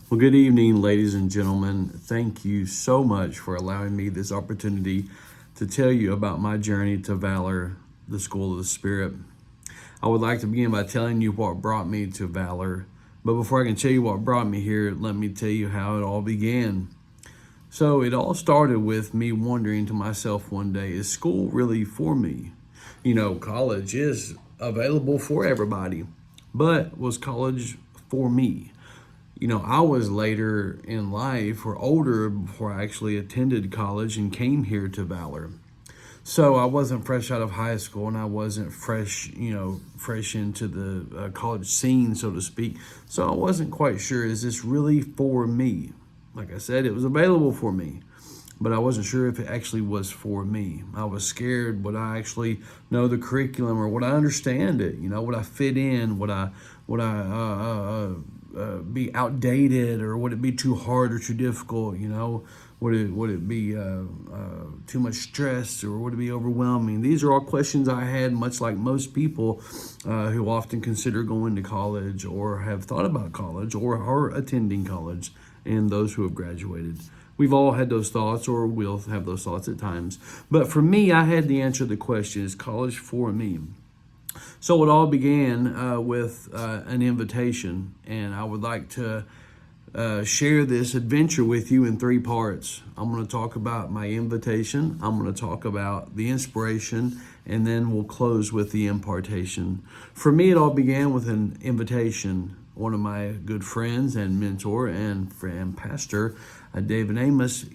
Well, good evening, ladies and gentlemen. Thank you so much for allowing me this opportunity to tell you about my journey to Valor, the School of the Spirit. I would like to begin by telling you what brought me to Valor. But before I can tell you what brought me here, let me tell you how it all began. So it all started with me wondering to myself one day, is school really for me? College is available for everybody, but was college for me? I was later in life or older before I actually attended college and came here to Valor. So I wasn't fresh out of high school and I wasn't fresh into the college scene, so to speak. So I wasn't quite sure, is this really for me? Like I said, it was available for me, but I wasn't sure if it actually was for me. I was scared, would I actually know the curriculum or would I understand it? Would I fit in? Would I be outdated, or would it be too hard or too difficult? Would it be too much stress, or would it be overwhelming? These are all questions I had, much like most people who often consider going to college or have thought about college or are attending college, and those who have graduated. We've all had those thoughts, or will have those thoughts at times. But for me, I had to answer the question, is college for me? So it all began with an invitation, and I would like to share this adventure with you in three parts. I'm going to talk about my invitation, I'm going to talk about the inspiration, and then we'll close with the impartation. For me, it all began with an invitation. One of my good friends and mentor and pastor, David Amos,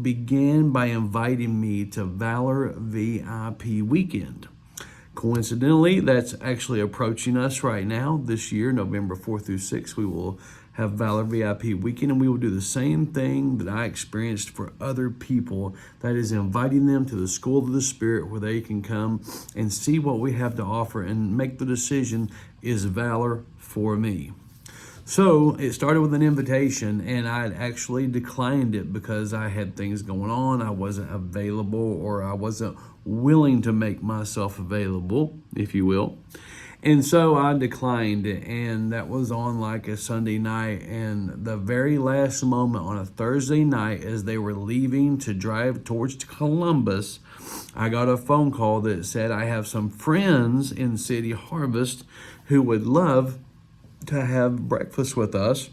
began by inviting me to Valor VIP Weekend. Coincidentally, that's actually approaching us right now. This year, November 4th through 6th, we will have Valor VIP Weekend, and we will do the same thing that I experienced for other people. That is inviting them to the School of the Spirit, where they can come and see what we have to offer and make the decision, is Valor for me? So it started with an invitation, and I had actually declined it because I had things going on. I wasn't available, or I wasn't willing to make myself available, if you will. And so I declined it, and that was on like a Sunday night. And the very last moment on a Thursday night, as they were leaving to drive towards Columbus, I got a phone call that said, I have some friends in City Harvest who would love to have breakfast with us,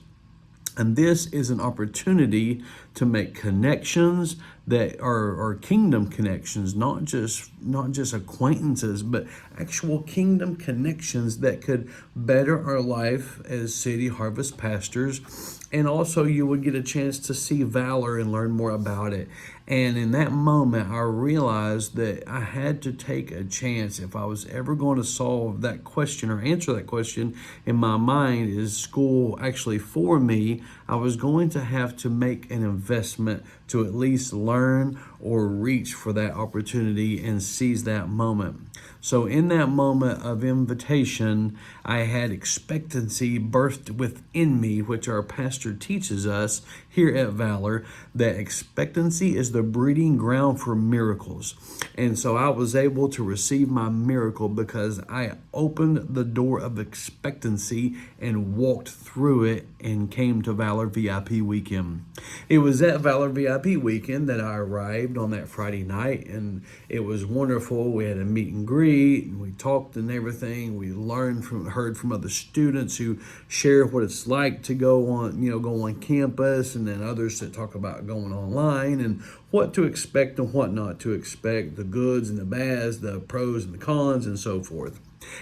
and this is an opportunity to make connections that are kingdom connections, not just acquaintances, but actual kingdom connections that could better our life as City Harvest pastors. And also you would get a chance to see Valor and learn more about it. And in that moment, I realized that I had to take a chance. If I was ever going to solve that question or answer that question in my mind, is school actually for me? I was going to have to make an investment to at least learn or reach for that opportunity and seize that moment. So in that moment of invitation, I had expectancy birthed within me, which our pastor teaches us here at Valor, that expectancy is the breeding ground for miracles. And so I was able to receive my miracle because I opened the door of expectancy and walked through it and came to Valor VIP Weekend. It was at Valor VIP Weekend that I arrived on that Friday night, and it was wonderful. We had a meet and greet, and we talked and everything. We heard from other students who share what it's like to go on campus, and then others that talk about going online and what to expect and what not to expect, the goods and the bads, the pros and the cons, and so forth.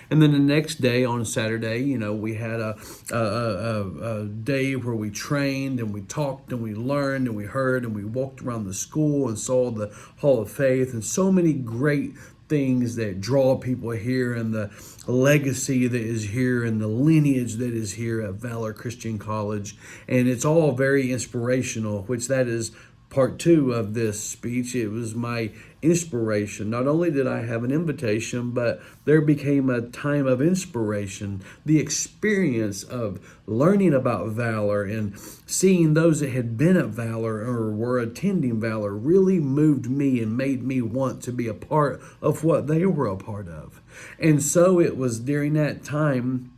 And then the next day on Saturday, we had a day where we trained and we talked and we learned and we heard and we walked around the school and saw the Hall of Faith and so many great things that draw people here, and the legacy that is here and the lineage that is here at Valor Christian College. And it's all very inspirational, which that is part two of this speech. It was my inspiration. Not only did I have an invitation, but there became a time of inspiration. The experience of learning about Valor and seeing those that had been at Valor or were attending Valor really moved me and made me want to be a part of what they were a part of. And so it was during that time,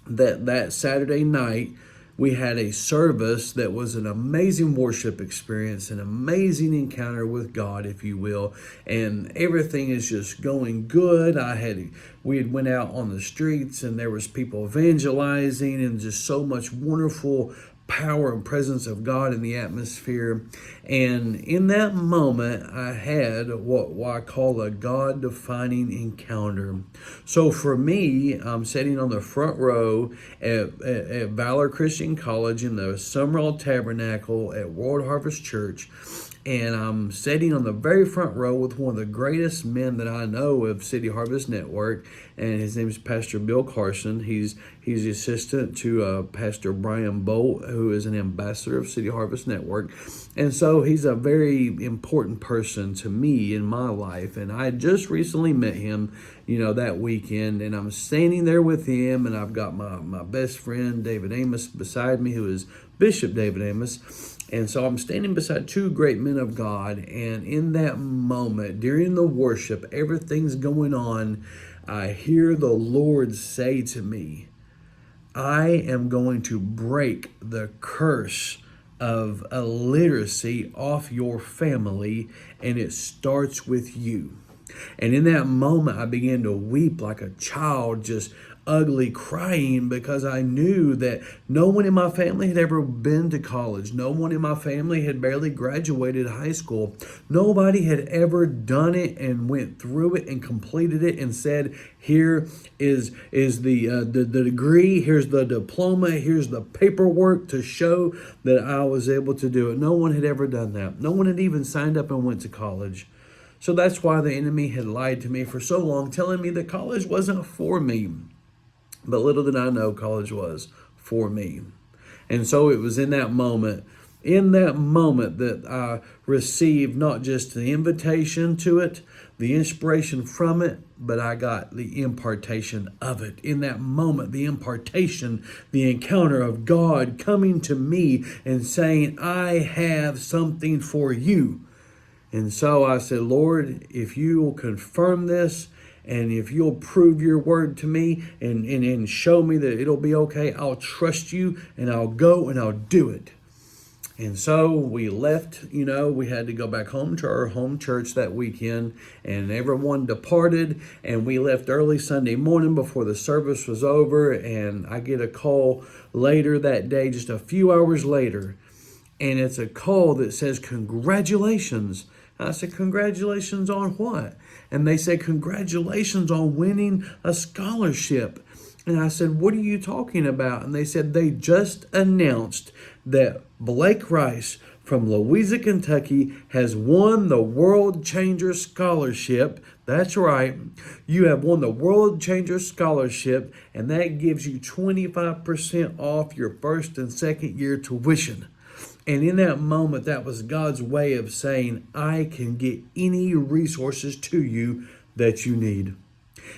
that Saturday night, we had a service that was an amazing worship experience, an amazing encounter with God, if you will, and everything is just going good. We had went out on the streets, and there was people evangelizing, and just so much wonderful power and presence of God in the atmosphere. And in that moment, I had what I call a God-defining encounter. So for me, I'm sitting on the front row at Valor Christian College in the Summerall Tabernacle at World Harvest Church. And I'm sitting on the very front row with one of the greatest men that I know of City Harvest Network, and his name is Pastor Bill Carson. He's the assistant to Pastor Brian Bolt, who is an ambassador of City Harvest Network. And so he's a very important person to me in my life. And I just recently met him, that weekend, and I'm standing there with him, and I've got my best friend, David Amos, beside me, who is Bishop David Amos. And so I'm standing beside two great men of God, and in that moment, during the worship, everything's going on, I hear the Lord say to me, I am going to break the curse of illiteracy off your family, and it starts with you. And in that moment, I began to weep like a child, just ugly crying, because I knew that no one in my family had ever been to college. No one in my family had barely graduated high school. Nobody had ever done it and went through it and completed it and said, here is the degree, here's the diploma, here's the paperwork to show that I was able to do it. No one had ever done that. No one had even signed up and went to college. So that's why the enemy had lied to me for so long, telling me that college wasn't for me. But little did I know college was for me. And so it was in that moment that I received not just the invitation to it, the inspiration from it, but I got the impartation of it. In that moment, the impartation, the encounter of God coming to me and saying, I have something for you. And so I said, Lord, if you will confirm this, and if you'll prove your word to me and show me that it'll be okay, I'll trust you, and I'll go and I'll do it. And so we left, we had to go back home to our home church that weekend, and everyone departed, and we left early Sunday morning before the service was over. And I get a call later that day, just a few hours later, and it's a call that says, congratulations. I said, congratulations on what? And they said, congratulations on winning a scholarship. And I said, what are you talking about? And they said, they just announced that Blake Rice from Louisa, Kentucky has won the World Changer Scholarship. That's right. You have won the World Changer Scholarship, and that gives you 25% off your first and second year tuition. And in that moment, that was God's way of saying, I can get any resources to you that you need.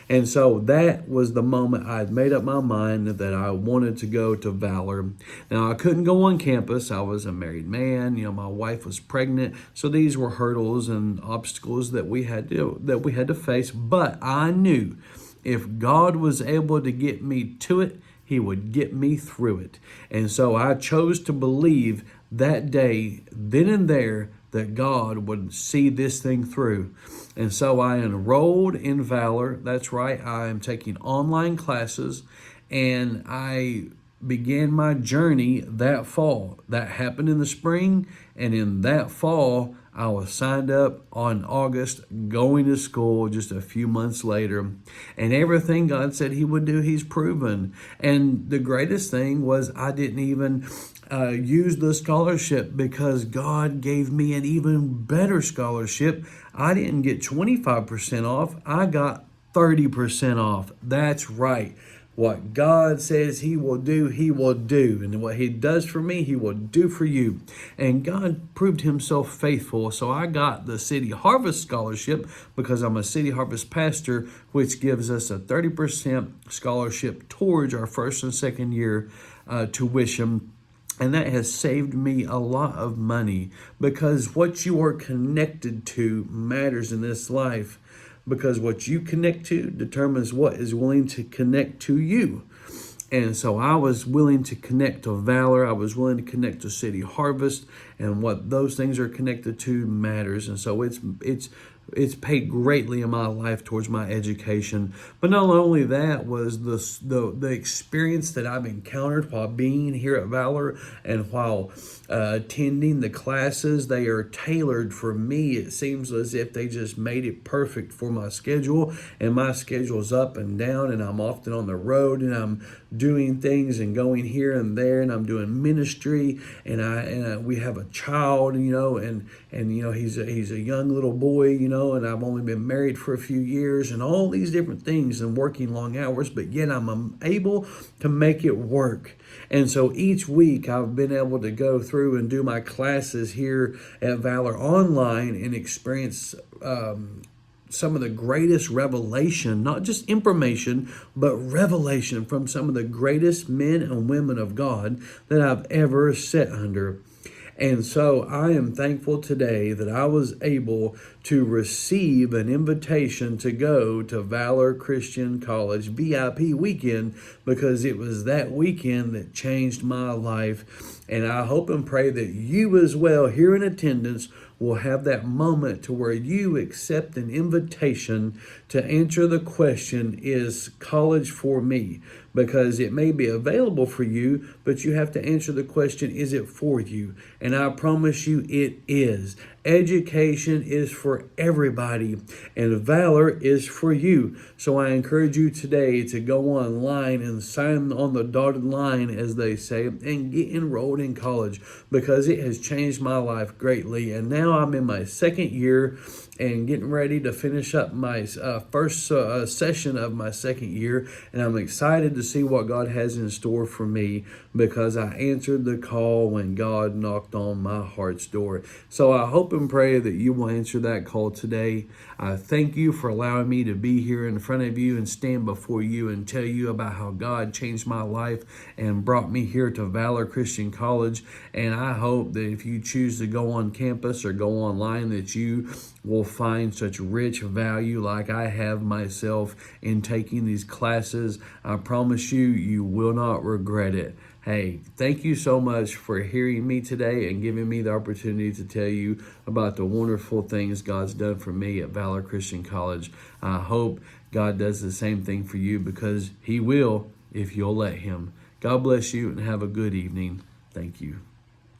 And so that was the moment I had made up my mind that I wanted to go to Valor. Now, I couldn't go on campus. I was a married man. My wife was pregnant. So these were hurdles and obstacles that we had to face. But I knew if God was able to get me to it, He would get me through it. And so I chose to believe that day, then and there, that God would see this thing through. And so I enrolled in Valor. That's right. I am taking online classes, and I began my journey that fall. That happened in the spring, and in that fall, I was signed up on August, going to school just a few months later. And everything God said He would do, He's proven. And the greatest thing was I didn't even use the scholarship, because God gave me an even better scholarship. I didn't get 25% off. I got 30% off. That's right. What God says He will do, He will do. And what He does for me, He will do for you. And God proved Himself faithful. So I got the City Harvest Scholarship because I'm a City Harvest pastor, which gives us a 30% scholarship towards our first and second year tuition. And that has saved me a lot of money, because what you are connected to matters in this life, because what you connect to determines what is willing to connect to you. And so I was willing to connect to Valor. I was willing to connect to City Harvest, and what those things are connected to matters. And so it's paid greatly in my life towards my education. But not only that was the experience that I've encountered while being here at Valor and while attending the classes. They are tailored for me. It seems as if they just made it perfect for my schedule, and my schedule's up and down, and I'm often on the road, and I'm doing things and going here and there, and I'm doing ministry, and we have a child, and he's a young little boy, and I've only been married for a few years, and all these different things, and working long hours, but yet I'm able to make it work. And so each week I've been able to go through and do my classes here at Valor online and experience some of the greatest revelation, not just information, but revelation from some of the greatest men and women of God that I've ever sat under. And so I am thankful today that I was able to receive an invitation to go to Valor Christian College VIP weekend, because it was that weekend that changed my life. And I hope and pray that you as well here in attendance will have that moment to where you accept an invitation to answer the question, is college for me? Because it may be available for you, but you have to answer the question, is it for you? And I promise you it is. Education is for everybody, and Valor is for you. So I encourage you today to go online and sign on the dotted line, as they say, and get enrolled in college, because it has changed my life greatly. And now I'm in my second year and getting ready to finish up my first session of my second year, and I'm excited to see what God has in store for me, because I answered the call when God knocked on my heart's door. So I hope and pray that you will answer that call today. I thank you for allowing me to be here in front of you and stand before you and tell you about how God changed my life and brought me here to Valor Christian College. And I hope that if you choose to go on campus or go online, that you will find such rich value like I have myself in taking these classes. I promise you, you will not regret it. Hey, thank you so much for hearing me today and giving me the opportunity to tell you about the wonderful things God's done for me at Valor Christian College. I hope God does the same thing for you, because He will if you'll let Him. God bless you and have a good evening. Thank you.